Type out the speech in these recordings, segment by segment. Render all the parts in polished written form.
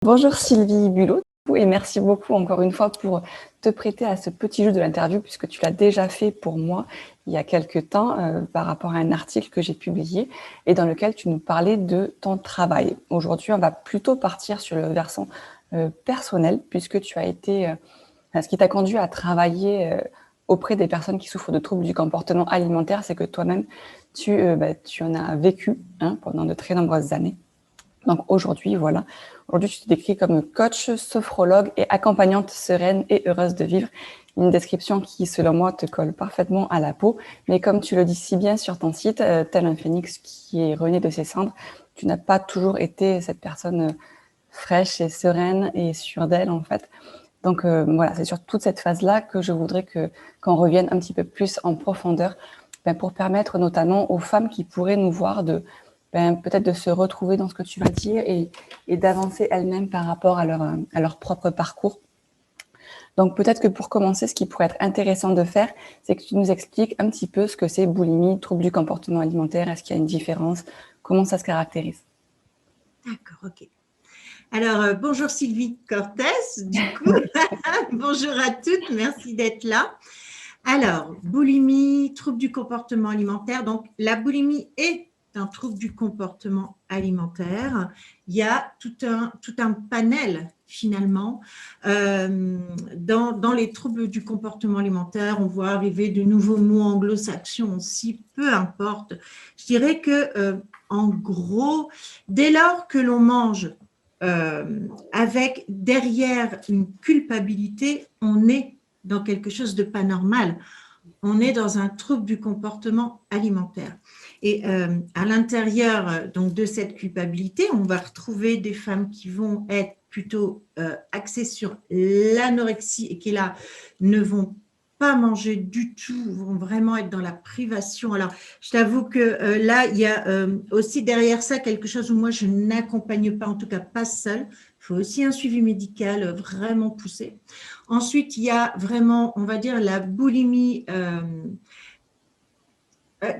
Bonjour Sylvie Bulot et merci beaucoup encore une fois pour te prêter à ce petit jeu de l'interview puisque tu l'as déjà fait pour moi il y a quelques temps par rapport à un article que j'ai publié et dans lequel tu nous parlais de ton travail. Aujourd'hui, on va plutôt partir sur le versant personnel puisque tu as été, ce qui t'a conduit à travailler auprès des personnes qui souffrent de troubles du comportement alimentaire, c'est que toi-même, tu en as vécu pendant de très nombreuses années. Donc aujourd'hui, voilà. Aujourd'hui, tu te décris comme coach, sophrologue et accompagnante sereine et heureuse de vivre. Une description qui, selon moi, te colle parfaitement à la peau. Mais comme tu le dis si bien sur ton site, tel un phénix qui est rené de ses cendres, tu n'as pas toujours été cette personne fraîche et sereine et sûre d'elle, en fait. Donc voilà, c'est sur toute cette phase-là que je voudrais qu'on revienne un petit peu plus en profondeur pour permettre notamment aux femmes qui pourraient nous voir peut-être de se retrouver dans ce que tu vas dire et d'avancer elles-mêmes par rapport à leur propre parcours. Donc peut-être que pour commencer, ce qui pourrait être intéressant de faire, c'est que tu nous expliques un petit peu ce que c'est boulimie, trouble du comportement alimentaire, est-ce qu'il y a une différence, comment ça se caractérise? D'accord, ok. Alors, bonjour Sylvie Cortès, du coup. Bonjour à toutes, merci d'être là. Alors, boulimie, trouble du comportement alimentaire. Donc, la boulimie est un trouble du comportement alimentaire. Il y a tout un panel, finalement. Dans les troubles du comportement alimentaire, on voit arriver de nouveaux mots anglo-saxons aussi, peu importe. Je dirais que, en gros, dès lors que l'on mange avec derrière une culpabilité, on est dans quelque chose de pas normal. On est dans un trouble du comportement alimentaire. Et à l'intérieur donc, de cette culpabilité, on va retrouver des femmes qui vont être plutôt axées sur l'anorexie et qui là ne vont pas manger du tout, vont vraiment être dans la privation. Alors, je t'avoue que là, il y a aussi derrière ça quelque chose où moi, je n'accompagne pas, en tout cas pas seule. Il faut aussi un suivi médical vraiment poussé. Ensuite, il y a vraiment, on va dire, la boulimie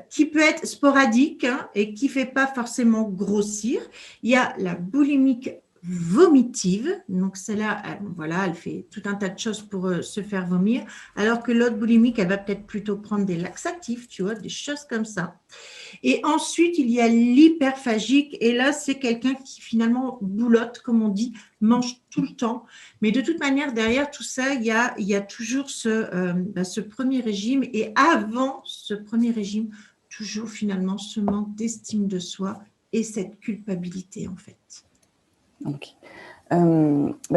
qui peut être sporadique et qui ne fait pas forcément grossir. Il y a la boulimique vomitive, donc celle-là, voilà, elle fait tout un tas de choses pour se faire vomir, alors que l'autre boulimique, elle va peut-être plutôt prendre des laxatifs, tu vois, des choses comme ça. Et ensuite, il y a l'hyperphagique, et là, c'est quelqu'un qui finalement boulotte, comme on dit, mange tout le temps. Mais de toute manière, derrière tout ça, il y a toujours ce premier régime, et avant ce premier régime, toujours finalement ce manque d'estime de soi et cette culpabilité, en fait. Ok.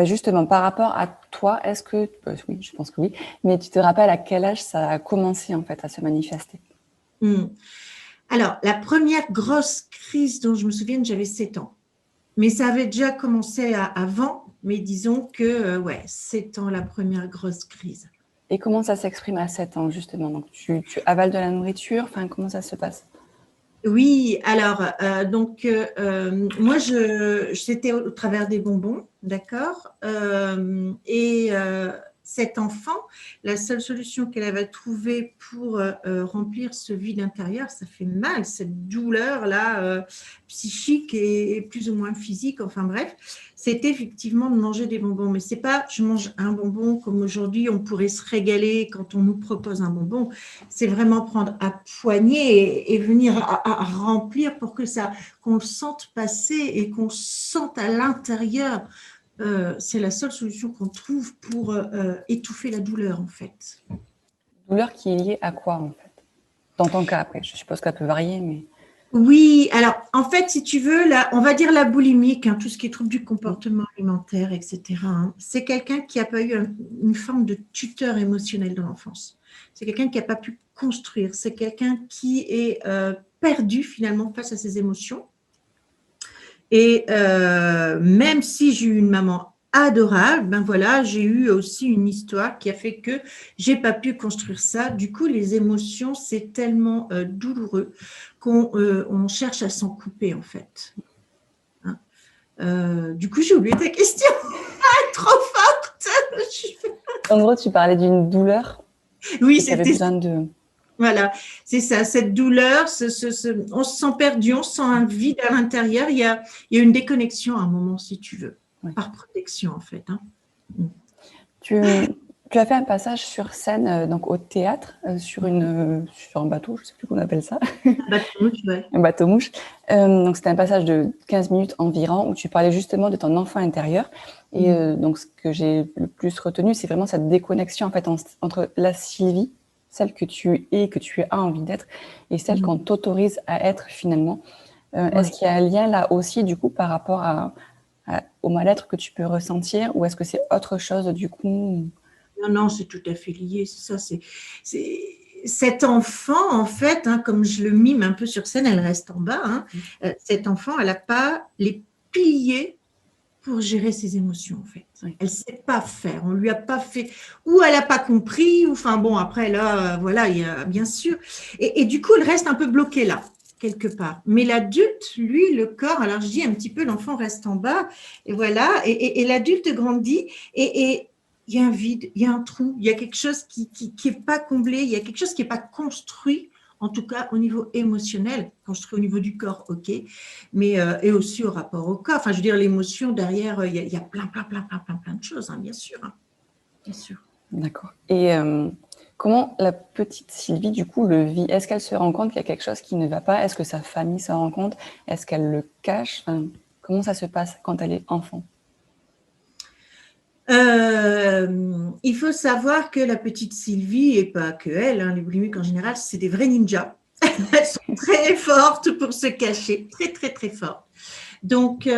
Justement, par rapport à toi, est-ce que, oui, je pense que oui, mais tu te rappelles à quel âge ça a commencé en fait à se manifester? Alors, la première grosse crise dont je me souviens, j'avais 7 ans. Mais ça avait déjà commencé avant, mais disons que, 7 ans, la première grosse crise. Et comment ça s'exprime à 7 ans, justement? Donc, tu avales de la nourriture, enfin, comment ça se passe? Oui, alors, moi, c'était au travers des bonbons, d'accord. Et cet enfant, la seule solution qu'elle avait trouvée pour remplir ce vide intérieur, ça fait mal, cette douleur-là, psychique et plus ou moins physique, enfin bref, c'était effectivement de manger des bonbons. Mais c'est pas je mange un bonbon comme aujourd'hui, on pourrait se régaler quand on nous propose un bonbon. C'est vraiment prendre à poignée et venir à remplir pour que qu'on le sente passer et qu'on sente à l'intérieur. C'est la seule solution qu'on trouve pour étouffer la douleur, en fait. Douleur qui est liée à quoi, en fait? Dans ton cas, après, je suppose qu'elle peut varier, mais… Oui, alors en fait, si tu veux, on va dire la boulimique, tout ce qui est trouble du comportement alimentaire, etc. C'est quelqu'un qui n'a pas eu une forme de tuteur émotionnel dans l'enfance. C'est quelqu'un qui n'a pas pu construire. C'est quelqu'un qui est perdu finalement face à ses émotions. Et même si j'ai eu une maman adorable, ben voilà, j'ai eu aussi une histoire qui a fait que j'ai pas pu construire ça. Du coup, les émotions, c'est tellement douloureux qu'on cherche à s'en couper, en fait. Du coup, j'ai oublié ta question. Trop forte. En gros, tu parlais d'une douleur. Oui, c'était besoin de… Voilà, c'est ça, cette douleur, on se sent perdu, on se sent un vide à l'intérieur, il y a une déconnexion à un moment, si tu veux. par protection en fait. Hein. Tu as fait un passage sur scène, donc au théâtre, sur un bateau, je ne sais plus comment on appelle ça. Un bateau-mouche, ouais. Un bateau-mouche. Donc, c'était un passage de 15 minutes environ où tu parlais justement de ton enfant intérieur. Et donc, ce que j'ai le plus retenu, c'est vraiment cette déconnexion en fait, entre la Sylvie, celle que tu es, que tu as envie d'être, et celle qu'on t'autorise à être finalement. Est-ce qu'il y a un lien là aussi, du coup, par rapport au mal-être que tu peux ressentir, ou est-ce que c'est autre chose du coup? Non, c'est tout à fait lié. C'est ça, cet enfant, en fait, hein, comme je le mime un peu sur scène, elle reste en bas. Hein, cet enfant, elle n'a pas les piliers pour gérer ses émotions, en fait. Elle ne sait pas faire. On lui a pas fait, ou elle n'a pas compris, ou enfin bon, après là, voilà, il y a bien sûr. Et du coup, elle reste un peu bloquée là, quelque part. Mais l'adulte, lui, le corps, alors je dis un petit peu, l'enfant reste en bas, et voilà, et l'adulte grandit, et il y a un vide, il y a un trou, il y a quelque chose qui n'est pas comblé, il y a quelque chose qui n'est pas construit, en tout cas au niveau émotionnel, construit au niveau du corps, ok, mais et aussi au rapport au corps. Enfin, je veux dire, l'émotion derrière, il y a plein de choses, hein, bien sûr. Hein, bien sûr. D'accord. Et comment la petite Sylvie, du coup, le vit? Est-ce qu'elle se rend compte qu'il y a quelque chose qui ne va pas? Est-ce que sa famille se rend compte? Est-ce qu'elle le cache? Enfin, comment ça se passe quand elle est enfant? Il faut savoir que la petite Sylvie, et pas que elle, hein, les boulimiques en général, c'est des vrais ninjas. Elles sont très fortes pour se cacher, très fortes. Donc,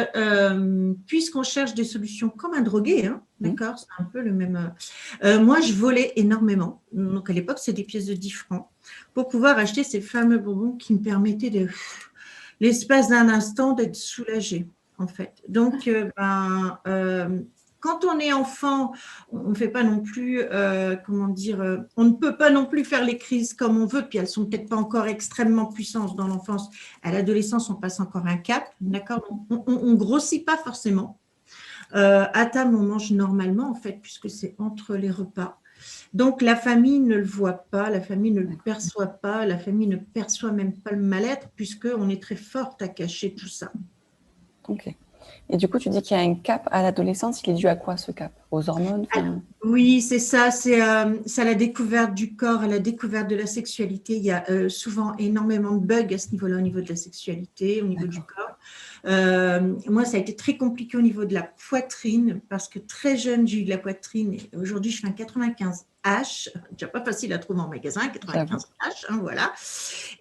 puisqu'on cherche des solutions comme un drogué, hein, d'accord, c'est un peu le même. Moi, je volais énormément. Donc, à l'époque, c'est des pièces de 10 francs pour pouvoir acheter ces fameux bonbons qui me permettaient de, l'espace d'un instant, d'être soulagée, en fait. Donc, quand on est enfant, on ne fait pas non plus, comment dire, on ne peut pas non plus faire les crises comme on veut, puis elles sont peut-être pas encore extrêmement puissantes dans l'enfance. À l'adolescence, on passe encore un cap, d'accord. On grossit pas forcément. À table, on mange normalement, en fait, puisque c'est entre les repas. Donc, la famille ne le voit pas, la famille ne le perçoit pas, la famille ne perçoit même pas le mal-être, puisqu'on est très forte à cacher tout ça. Ok. Et du coup, tu dis qu'il y a un cap à l'adolescence. Il est dû à quoi, ce cap? Aux hormones? Oui, c'est ça. C'est à la découverte du corps, à la découverte de la sexualité. Il y a souvent énormément de bugs à ce niveau-là, au niveau de la sexualité, au niveau du corps. Moi, ça a été très compliqué au niveau de la poitrine, parce que très jeune, j'ai eu de la poitrine. Et aujourd'hui, je fais un 95H. Déjà pas facile à trouver en magasin, 95H, hein, voilà.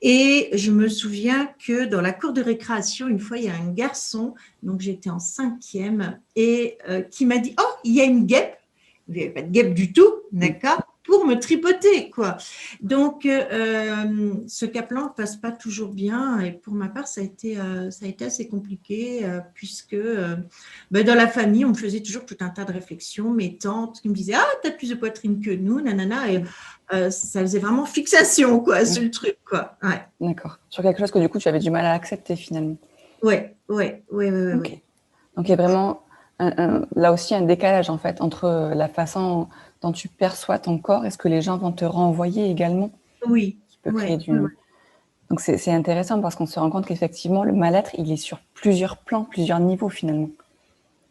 Et je me souviens que dans la cour de récréation, une fois, il y a un garçon, donc j'étais en 5e, et qui m'a dit « Oh, il y a une guêpe ». Il n'y avait pas de guêpe du tout, d'accord, pour me tripoter, quoi. Donc, ce cap-là ne passe pas toujours bien. Et pour ma part, ça a été assez compliqué, puisque dans la famille, on me faisait toujours tout un tas de réflexions. Mes tantes qui me disaient « Ah, tu as plus de poitrine que nous, nanana ». Et ça faisait vraiment fixation, quoi, sur le truc, quoi. Ouais. D'accord. Sur quelque chose que, du coup, tu avais du mal à accepter, finalement. Ouais. Donc, il y a vraiment... là aussi un décalage en fait entre la façon dont tu perçois ton corps et ce que les gens vont te renvoyer également. Oui. Qui peut créer Donc c'est intéressant parce qu'on se rend compte qu'effectivement le mal-être il est sur plusieurs plans, plusieurs niveaux finalement.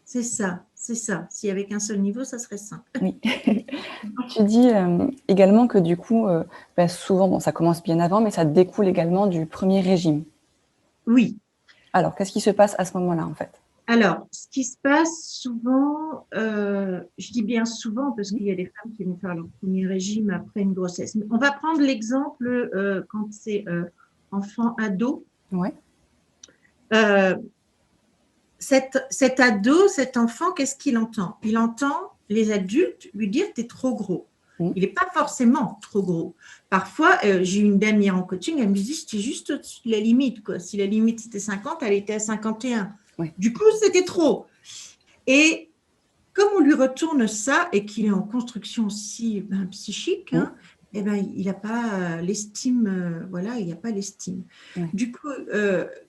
C'est ça. S'il n'y avait qu'un seul niveau, ça serait simple. Oui. Tu dis également que du coup, souvent, ça commence bien avant, mais ça découle également du premier régime. Oui. Alors, qu'est-ce qui se passe à ce moment-là en fait? Alors, ce qui se passe souvent, je dis bien souvent parce qu'il y a des femmes qui vont faire leur premier régime après une grossesse. Mais on va prendre l'exemple quand c'est enfant-ado. Ouais. Cet ado, cet enfant, qu'est-ce qu'il entend? Il entend les adultes lui dire « t'es trop gros ». Il n'est pas forcément trop gros. Parfois, j'ai une dame hier en coaching, elle me dit « c'était juste au-dessus de la limite, quoi. Si la limite c'était 50, elle était à 51 ». Du coup, c'était trop. Et comme on lui retourne ça et qu'il est en construction aussi psychique, hein, il n'a pas l'estime. Voilà, il n'y a pas l'estime. Du coup,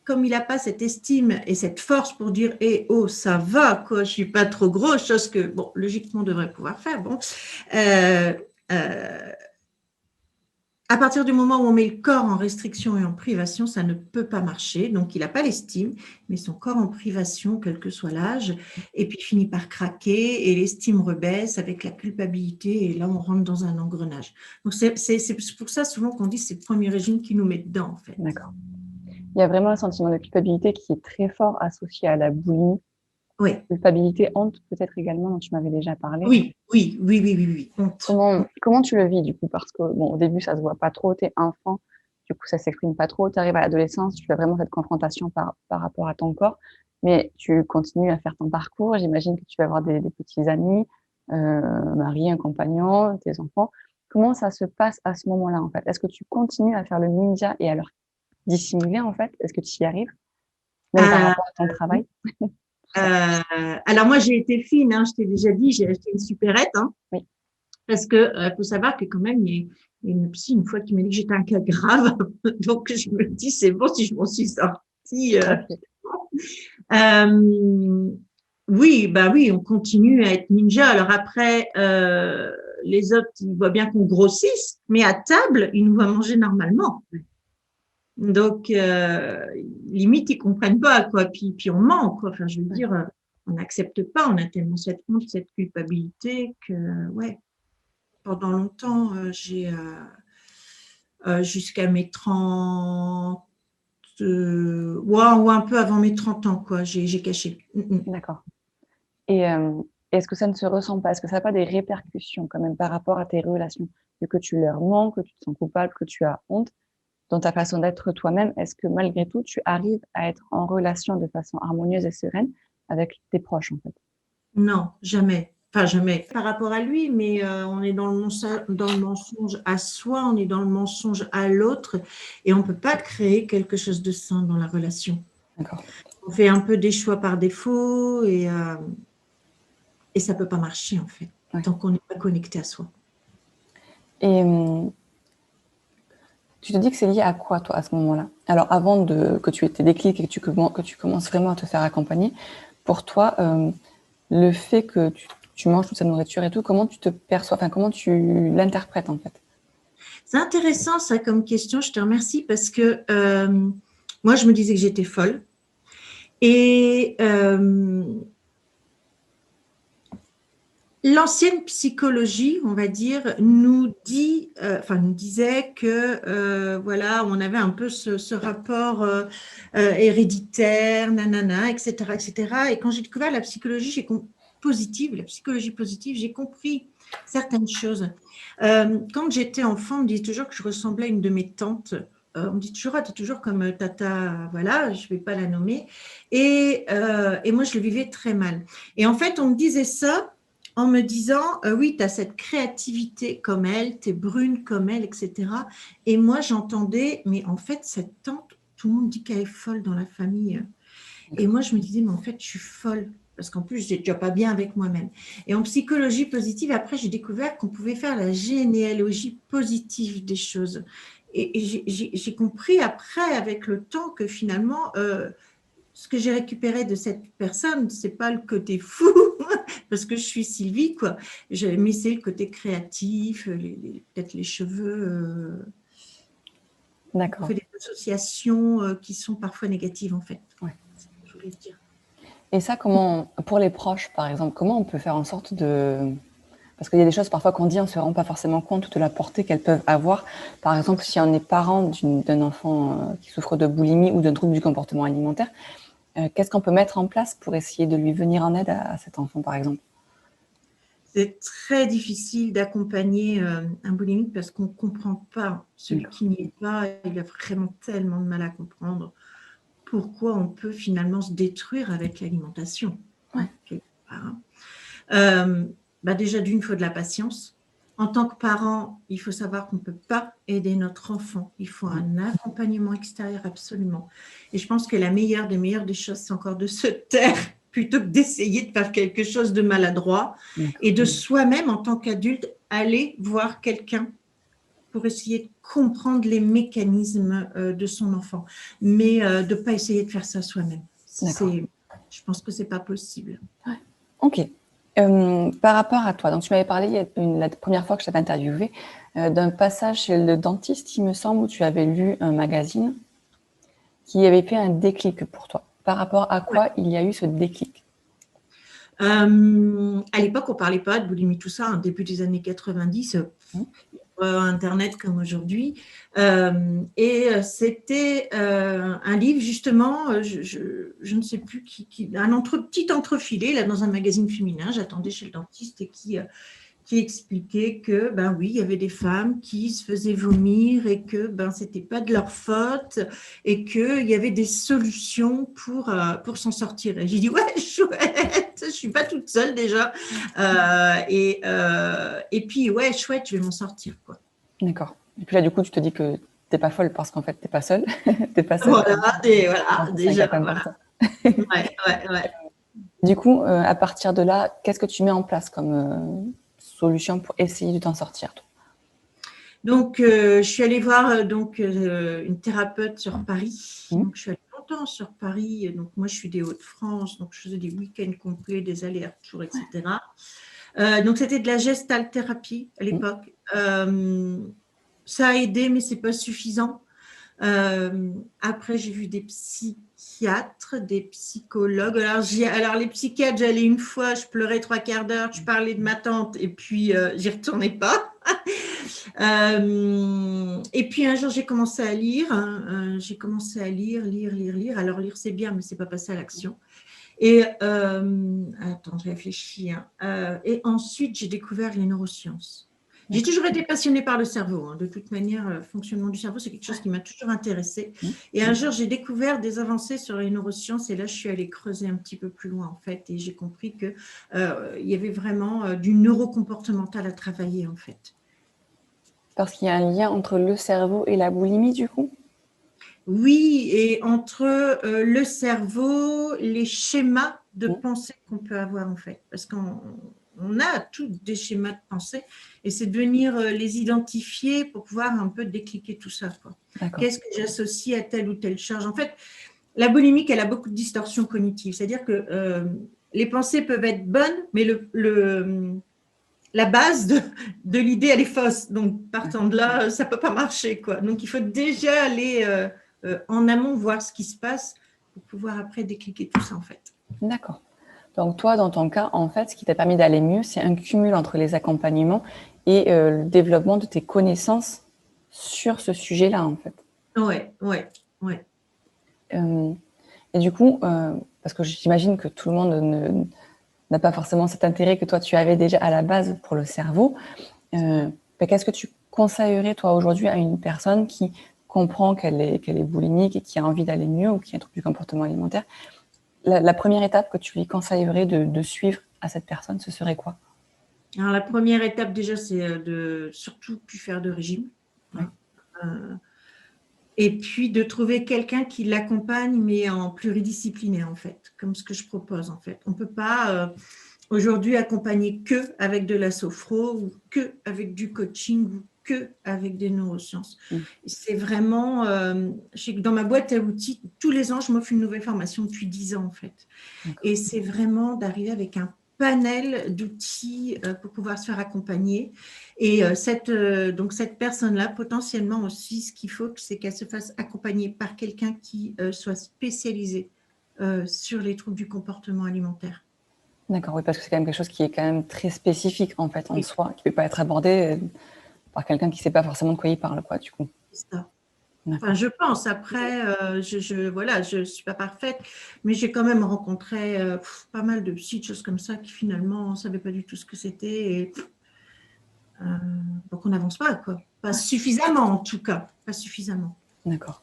comme il n'a pas cette estime et cette force pour dire « oh, ça va, quoi, je ne suis pas trop gros », chose que, bon, logiquement, on devrait pouvoir faire. Bon, à partir du moment où on met le corps en restriction et en privation, ça ne peut pas marcher. Donc, il n'a pas l'estime, mais son corps en privation, quel que soit l'âge, et puis il finit par craquer et l'estime rebaisse avec la culpabilité. Et là, on rentre dans un engrenage. Donc, c'est pour ça souvent qu'on dit que c'est le premier régime qui nous met dedans, en fait. D'accord. Il y a vraiment un sentiment de culpabilité qui est très fort associé à la boulimie. Oui. Culpabilité, honte peut-être également, dont tu m'avais déjà parlé. Oui. Honte. Comment tu le vis du coup? Parce que bon, au début, ça se voit pas trop, t'es enfant, du coup, ça s'exprime pas trop. Tu arrives à l'adolescence, tu as vraiment cette confrontation par rapport à ton corps, mais tu continues à faire ton parcours. J'imagine que tu vas avoir des petits amis, un mari, un compagnon, tes enfants. Comment ça se passe à ce moment-là, en fait? Est-ce que tu continues à faire le ninja et à leur dissimuler, en fait? Est-ce que tu y arrives? Même par rapport à ton travail? Alors moi, j'ai été fine, hein, je t'ai déjà dit, j'ai acheté une supérette, hein, Oui. parce que faut savoir que quand même, il y a une psy une fois qui m'a dit que j'étais un cas grave, donc je me dis c'est bon si je m'en suis sortie. OK. Oui, bah oui, on continue à être ninja. Alors après, les autres, ils voient bien qu'on grossisse, mais à table, ils nous voient manger normalement. Donc, limite, ils comprennent pas, quoi. Puis on ment, quoi. Enfin, je veux dire, on n'accepte pas. On a tellement cette honte, cette culpabilité que, ouais, pendant longtemps, j'ai jusqu'à mes 30, ou un peu avant mes 30 ans, quoi. J'ai caché. D'accord. Et est-ce que ça ne se ressent pas? Est-ce que ça n'a pas des répercussions quand même par rapport à tes relations? Vu que tu leur mens, que tu te sens coupable, que tu as honte dans ta façon d'être toi-même, est-ce que malgré tout, tu arrives à être en relation de façon harmonieuse et sereine avec tes proches, en fait? Non, jamais. Enfin, jamais. Par rapport à lui, mais on est dans le mensonge à soi, on est dans le mensonge à l'autre, et on ne peut pas créer quelque chose de sain dans la relation. D'accord. On fait un peu des choix par défaut et ça ne peut pas marcher, en fait, Ouais. tant qu'on n'est pas connecté à soi. Et tu te dis que c'est lié à quoi, toi, à ce moment-là? Alors, avant que tu aies tes déclics et que tu commences vraiment à te faire accompagner, pour toi, le fait que tu manges toute sa nourriture et tout, comment tu te perçois, enfin, comment tu l'interprètes, en fait? C'est intéressant, ça, comme question. Je te remercie parce que moi, je me disais que j'étais folle. Et l'ancienne psychologie, on va dire, nous disait que voilà, on avait un peu ce rapport héréditaire, nanana, etc., etc. Et quand j'ai découvert la psychologie positive, j'ai compris certaines choses. Quand j'étais enfant, on me disait toujours que je ressemblais à une de mes tantes. On me dit toujours, tu es toujours comme Tata, voilà, je ne vais pas la nommer. Et moi, je le vivais très mal. Et en fait, on me disait ça en me disant, oui, tu as cette créativité comme elle, tu es brune comme elle, etc. Et moi, j'entendais, mais en fait, cette tante, tout le monde dit qu'elle est folle dans la famille. Et moi, je me disais, mais en fait, je suis folle. Parce qu'en plus, je n'étais déjà pas bien avec moi-même. Et en psychologie positive, après, j'ai découvert qu'on pouvait faire la généalogie positive des choses. Et j'ai compris après, avec le temps, que finalement, ce que j'ai récupéré de cette personne, c'est pas le côté fou, parce que je suis Sylvie, quoi. Mais c'est le côté créatif, peut-être les cheveux. D'accord. On fait des associations qui sont parfois négatives, en fait. Ouais. C'est ce que je voulais dire. Et ça, pour les proches, par exemple, comment on peut faire en sorte de... Parce qu'il y a des choses parfois qu'on dit, on ne se rend pas forcément compte de la portée qu'elles peuvent avoir. Par exemple, si on est parent d'un enfant qui souffre de boulimie ou d'un trouble du comportement alimentaire, qu'est-ce qu'on peut mettre en place pour essayer de lui venir en aide à cet enfant, par exemple? C'est très difficile d'accompagner un boulimique parce qu'on ne comprend pas. Celui qui n'y est pas, il a vraiment tellement de mal à comprendre pourquoi on peut finalement se détruire avec l'alimentation. Ouais. Déjà, d'une, il faut de la patience. En tant que parent, il faut savoir qu'on ne peut pas aider notre enfant. Il faut un accompagnement extérieur absolument. Et je pense que la meilleure des choses, c'est encore de se taire plutôt que d'essayer de faire quelque chose de maladroit et de soi-même, en tant qu'adulte, aller voir quelqu'un pour essayer de comprendre les mécanismes de son enfant, mais de ne pas essayer de faire ça soi-même. Je pense que ce n'est pas possible. Ouais. Ok. Par rapport à toi, donc tu m'avais parlé la première fois que je t'avais interviewé d'un passage chez le dentiste, il me semble, où tu avais lu un magazine qui avait fait un déclic pour toi. Par rapport à quoi il y a eu ce déclic? À l'époque, on ne parlait pas de boulimie, tout ça, début des années 90, Internet comme aujourd'hui. C'était un livre, justement, je ne sais plus, petit entrefilé là, dans un magazine féminin. J'attendais chez le dentiste et qui expliquait que, ben oui, il y avait des femmes qui se faisaient vomir et que ben, ce n'était pas de leur faute et qu'il y avait des solutions pour s'en sortir. Et j'ai dit, ouais, chouette, je ne suis pas toute seule déjà. Et puis, ouais, chouette, je vais m'en sortir, quoi. D'accord. Et puis là, du coup, tu te dis que tu n'es pas folle parce qu'en fait, tu n'es pas seule. T'es pas seule. Voilà, déjà, voilà. Ouais. Du coup, à partir de là, qu'est-ce que tu mets en place comme solution pour essayer de t'en sortir, toi? Donc, je suis allée voir une thérapeute sur Paris. Donc, je suis allée longtemps sur Paris. Donc, moi, je suis des Hauts-de-France. Donc, je faisais des week-ends complets, des allers-retours, etc. Donc, c'était de la gestalt-thérapie à l'époque. Ça a aidé, mais ce n'est pas suffisant. Après, j'ai vu des psychiatres, des psychologues. Alors les psychiatres, j'allais une fois, je pleurais 3/4 d'heure, je parlais de ma tante et puis j'y retournais pas. Et puis un jour, j'ai commencé à lire. J'ai commencé à lire. Alors lire, c'est bien, mais c'est pas passer à l'action. Et attends, je réfléchis. Et ensuite, j'ai découvert les neurosciences. J'ai toujours été passionnée par le cerveau. De toute manière, le fonctionnement du cerveau, c'est quelque chose qui m'a toujours intéressée. Et un jour, j'ai découvert des avancées sur les neurosciences. Et là, je suis allée creuser un petit peu plus loin, en fait. Et j'ai compris qu'il y avait vraiment du neurocomportemental à travailler, en fait. Parce qu'il y a un lien entre le cerveau et la boulimie, du coup? Oui, et entre le cerveau, les schémas de pensée qu'on peut avoir, en fait. Parce qu'on a tous des schémas de pensée et c'est de venir les identifier pour pouvoir un peu décliquer tout ça, quoi. Qu'est-ce que j'associe à telle ou telle charge? En fait, la boulimique, elle a beaucoup de distorsions cognitives. C'est-à-dire que les pensées peuvent être bonnes, mais la base de l'idée, elle est fausse. Donc, partant de là, ça ne peut pas marcher, quoi. Donc, il faut déjà aller en amont voir ce qui se passe pour pouvoir après décliquer tout ça, en fait. D'accord. Donc, toi, dans ton cas, en fait, ce qui t'a permis d'aller mieux, c'est un cumul entre les accompagnements et le développement de tes connaissances sur ce sujet-là, en fait. Ouais. Et du coup, parce que j'imagine que tout le monde n'a pas forcément cet intérêt que toi, tu avais déjà à la base pour le cerveau, qu'est-ce que tu conseillerais, toi, aujourd'hui, à une personne qui comprend qu'elle est boulimique et qui a envie d'aller mieux ou qui a un trouble du comportement alimentaire? La première étape que tu lui conseillerais de suivre à cette personne, ce serait quoi? Alors, la première étape, déjà, c'est de surtout plus faire de régime. Et puis, de trouver quelqu'un qui l'accompagne, mais en pluridisciplinaire, en fait, comme ce que je propose, en fait. On ne peut pas aujourd'hui accompagner que avec de la sophro ou que avec du coaching ou que avec des neurosciences. C'est vraiment, dans ma boîte à outils, tous les ans, je m'offre une nouvelle formation depuis 10 ans, en fait. Et c'est vraiment d'arriver avec un panel d'outils pour pouvoir se faire accompagner. Et donc cette personne-là, potentiellement aussi, ce qu'il faut, c'est qu'elle se fasse accompagner par quelqu'un qui soit spécialisé sur les troubles du comportement alimentaire. D'accord, oui, parce que c'est quand même quelque chose qui est quand même très spécifique, en fait, en soi, qui ne peut pas être abordé par quelqu'un qui ne sait pas forcément de quoi il parle, quoi, du coup. C'est ça. Enfin, je pense. Après, je suis pas parfaite, mais j'ai quand même rencontré pas mal de petites choses comme ça qui finalement, on ne savait pas du tout ce que c'était. Et donc, on n'avance pas, quoi. Pas suffisamment, en tout cas. Pas suffisamment. D'accord.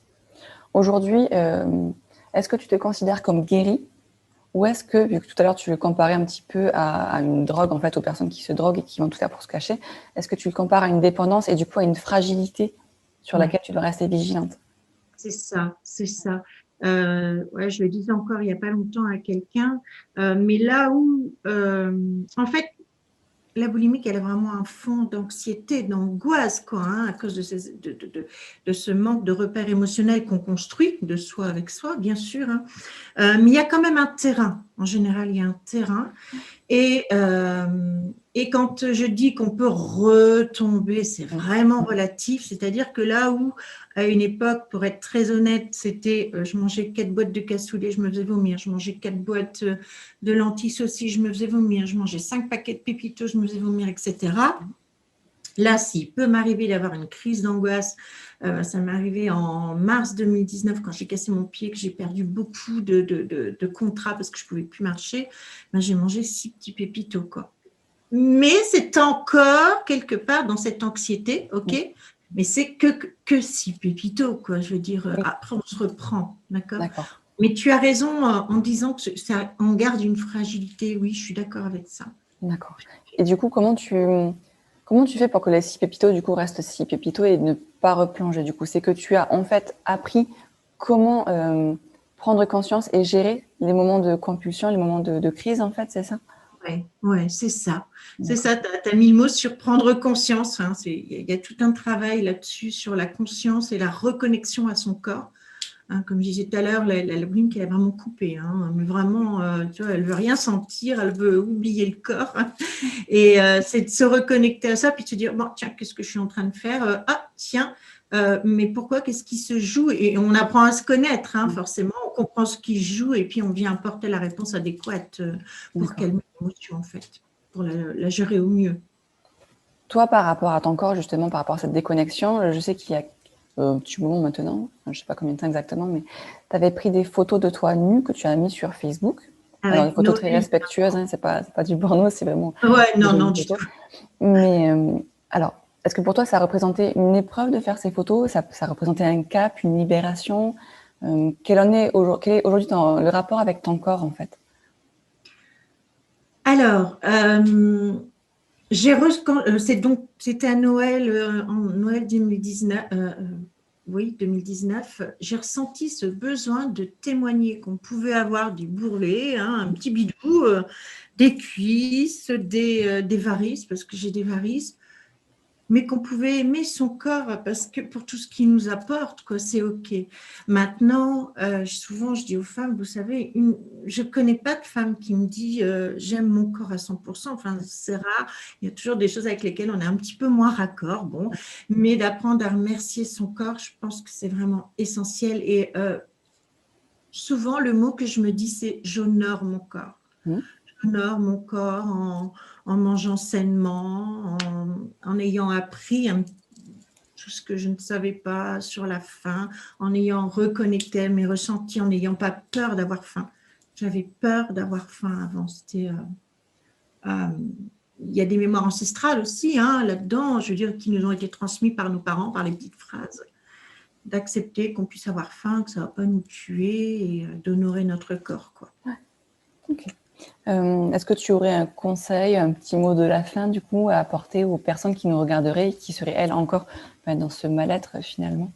Aujourd'hui, est-ce que tu te considères comme guérie ou est-ce que, vu que tout à l'heure tu le comparais un petit peu à une drogue, en fait, aux personnes qui se droguent et qui vont tout faire pour se cacher, est-ce que tu le compares à une dépendance et du coup à une fragilité sur laquelle tu dois rester vigilante? C'est ça, c'est ça. Je le disais encore il n'y a pas longtemps à quelqu'un, mais là où, en fait, la boulimique, elle a vraiment un fond d'anxiété, d'angoisse, quoi, à cause de ce manque de repères émotionnels qu'on construit, de soi avec soi, bien sûr. Mais il y a quand même un terrain, En général, il y a un terrain. Et quand je dis qu'on peut retomber, c'est vraiment relatif. C'est-à-dire que là où, à une époque, pour être très honnête, c'était je mangeais 4 boîtes de cassoulet, je me faisais vomir. Je mangeais 4 boîtes de lentilles saucisses, je me faisais vomir. Je mangeais 5 paquets de pépitos, je me faisais vomir, etc. Là, s'il peut m'arriver d'avoir une crise d'angoisse, ça m'est arrivé en mars 2019 quand j'ai cassé mon pied, que j'ai perdu beaucoup de contrats parce que je ne pouvais plus marcher, ben, j'ai mangé 6 petits pépitos, quoi. Mais c'est encore quelque part dans cette anxiété, ok, mais c'est que 6 pépitos, quoi. Je veux dire, après on se reprend, d'accord. Mais tu as raison en disant que ça, on garde une fragilité, oui, je suis d'accord avec ça. D'accord. Et du coup, comment tu fais pour que les 6 pépitos, du coup, restent 6 pépitos et ne pas replonger? Du coup, c'est que tu as en fait appris comment prendre conscience et gérer les moments de compulsion, les moments de crise, en fait, c'est ça? Oui, c'est ça. C'est ça, tu as mis le mot sur prendre conscience. Hein. Il y a tout un travail là-dessus sur la conscience et la reconnexion à son corps. Hein, comme je disais tout à l'heure, la Louine qui a vraiment coupé. Hein, mais vraiment, tu vois, elle ne veut rien sentir, elle veut oublier le corps. Hein, et c'est de se reconnecter à ça, puis de se dire, bon, tiens, qu'est-ce que je suis en train de faire? Ah, tiens, mais pourquoi? Qu'est-ce qui se joue? Et on apprend à se connaître, hein, forcément. On comprend ce qui se joue et puis on vient apporter la réponse adéquate pour calmer l'émotion, en fait, pour la gérer au mieux. Toi, par rapport à ton corps, justement, par rapport à cette déconnexion, je sais qu'il y a un petit moment maintenant, je ne sais pas combien de temps exactement, mais tu avais pris des photos de toi nue que tu as mis sur Facebook. Alors, des photos très respectueuses, hein, c'est pas du porno, c'est vraiment non, du tout. Mais alors, est-ce que pour toi, ça représentait une épreuve de faire ces photos? Ça représentait un cap, une libération? Quel est aujourd'hui le rapport avec ton corps, en fait? Alors, c'était à Noël, en Noël 2019. Oui, 2019, j'ai ressenti ce besoin de témoigner qu'on pouvait avoir du bourrelet, hein, un petit bidou, des cuisses, des varices, parce que j'ai des varices, mais qu'on pouvait aimer son corps parce que pour tout ce qu'il nous apporte, quoi, c'est OK. Maintenant, souvent, je dis aux femmes, vous savez, je ne connais pas de femme qui me dit j'aime mon corps à 100%. Enfin, c'est rare. Il y a toujours des choses avec lesquelles on est un petit peu moins raccord. Bon, mais d'apprendre à remercier son corps, je pense que c'est vraiment essentiel. Et souvent, le mot que je me dis, c'est j'honore mon corps. J'honore mon corps en mangeant sainement, en ayant appris tout ce que je ne savais pas sur la faim, en ayant reconnecté à mes ressentis, en n'ayant pas peur d'avoir faim. J'avais peur d'avoir faim avant. Il y a des mémoires ancestrales aussi hein, là-dedans, je veux dire, qui nous ont été transmises par nos parents, par les petites phrases, d'accepter qu'on puisse avoir faim, que ça ne va pas nous tuer et d'honorer notre corps, quoi. Ouais. Ok. Est-ce que tu aurais un conseil, un petit mot de la fin, du coup, à apporter aux personnes qui nous regarderaient et qui seraient, elles, encore dans ce mal-être, finalement?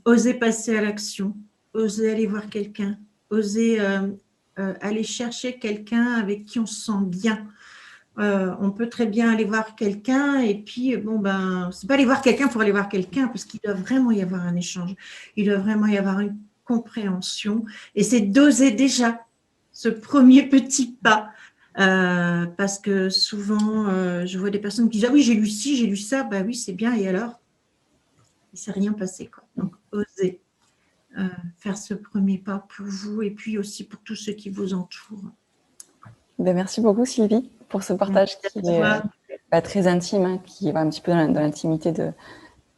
Oser passer à l'action, oser aller voir quelqu'un, oser aller chercher quelqu'un avec qui on se sent bien. On peut très bien aller voir quelqu'un et puis, bon, ben, c'est pas aller voir quelqu'un pour aller voir quelqu'un parce qu'il doit vraiment y avoir un échange. Il doit vraiment y avoir une compréhension et c'est d'oser déjà ce premier petit pas. Parce que souvent, je vois des personnes qui disent « Ah oui, j'ai lu ci, j'ai lu ça. » Bah oui, c'est bien. Et alors, il ne s'est rien passé, quoi. Donc, osez faire ce premier pas pour vous et puis aussi pour tous ceux qui vous entourent. Ben, merci beaucoup, Sylvie, pour ce partage qui est très intime, hein, qui va un petit peu dans l'intimité de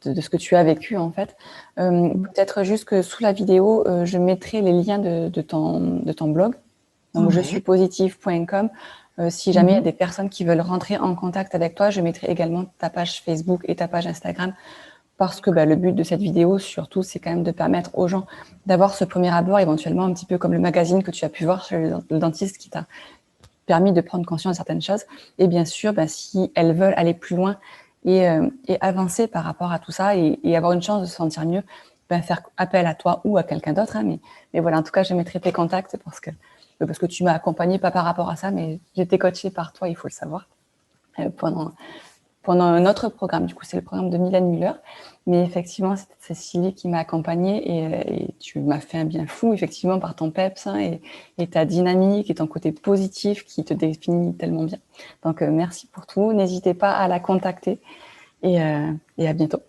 ce que tu as vécu, en fait. Peut-être juste que sous la vidéo, je mettrai les liens de ton blog, donc je suis positive.com. Si jamais il y a des personnes qui veulent rentrer en contact avec toi, je mettrai également ta page Facebook et ta page Instagram parce que le but de cette vidéo, surtout, c'est quand même de permettre aux gens d'avoir ce premier abord, éventuellement un petit peu comme le magazine que tu as pu voir chez le dentiste qui t'a permis de prendre conscience de certaines choses. Et bien sûr, si elles veulent aller plus loin et avancer par rapport à tout ça et avoir une chance de se sentir mieux, faire appel à toi ou à quelqu'un d'autre. Hein, mais voilà, en tout cas, je mettrai tes contacts parce que tu m'as accompagnée, pas par rapport à ça, mais j'étais coachée par toi, il faut le savoir, pendant pendant un autre programme. Du coup, c'est le programme de Mylène Muller. Mais effectivement, c'est Cécilie qui m'a accompagnée et tu m'as fait un bien fou, effectivement, par ton peps et ta dynamique et ton côté positif qui te définit tellement bien. Donc, merci pour tout. N'hésitez pas à la contacter et à bientôt.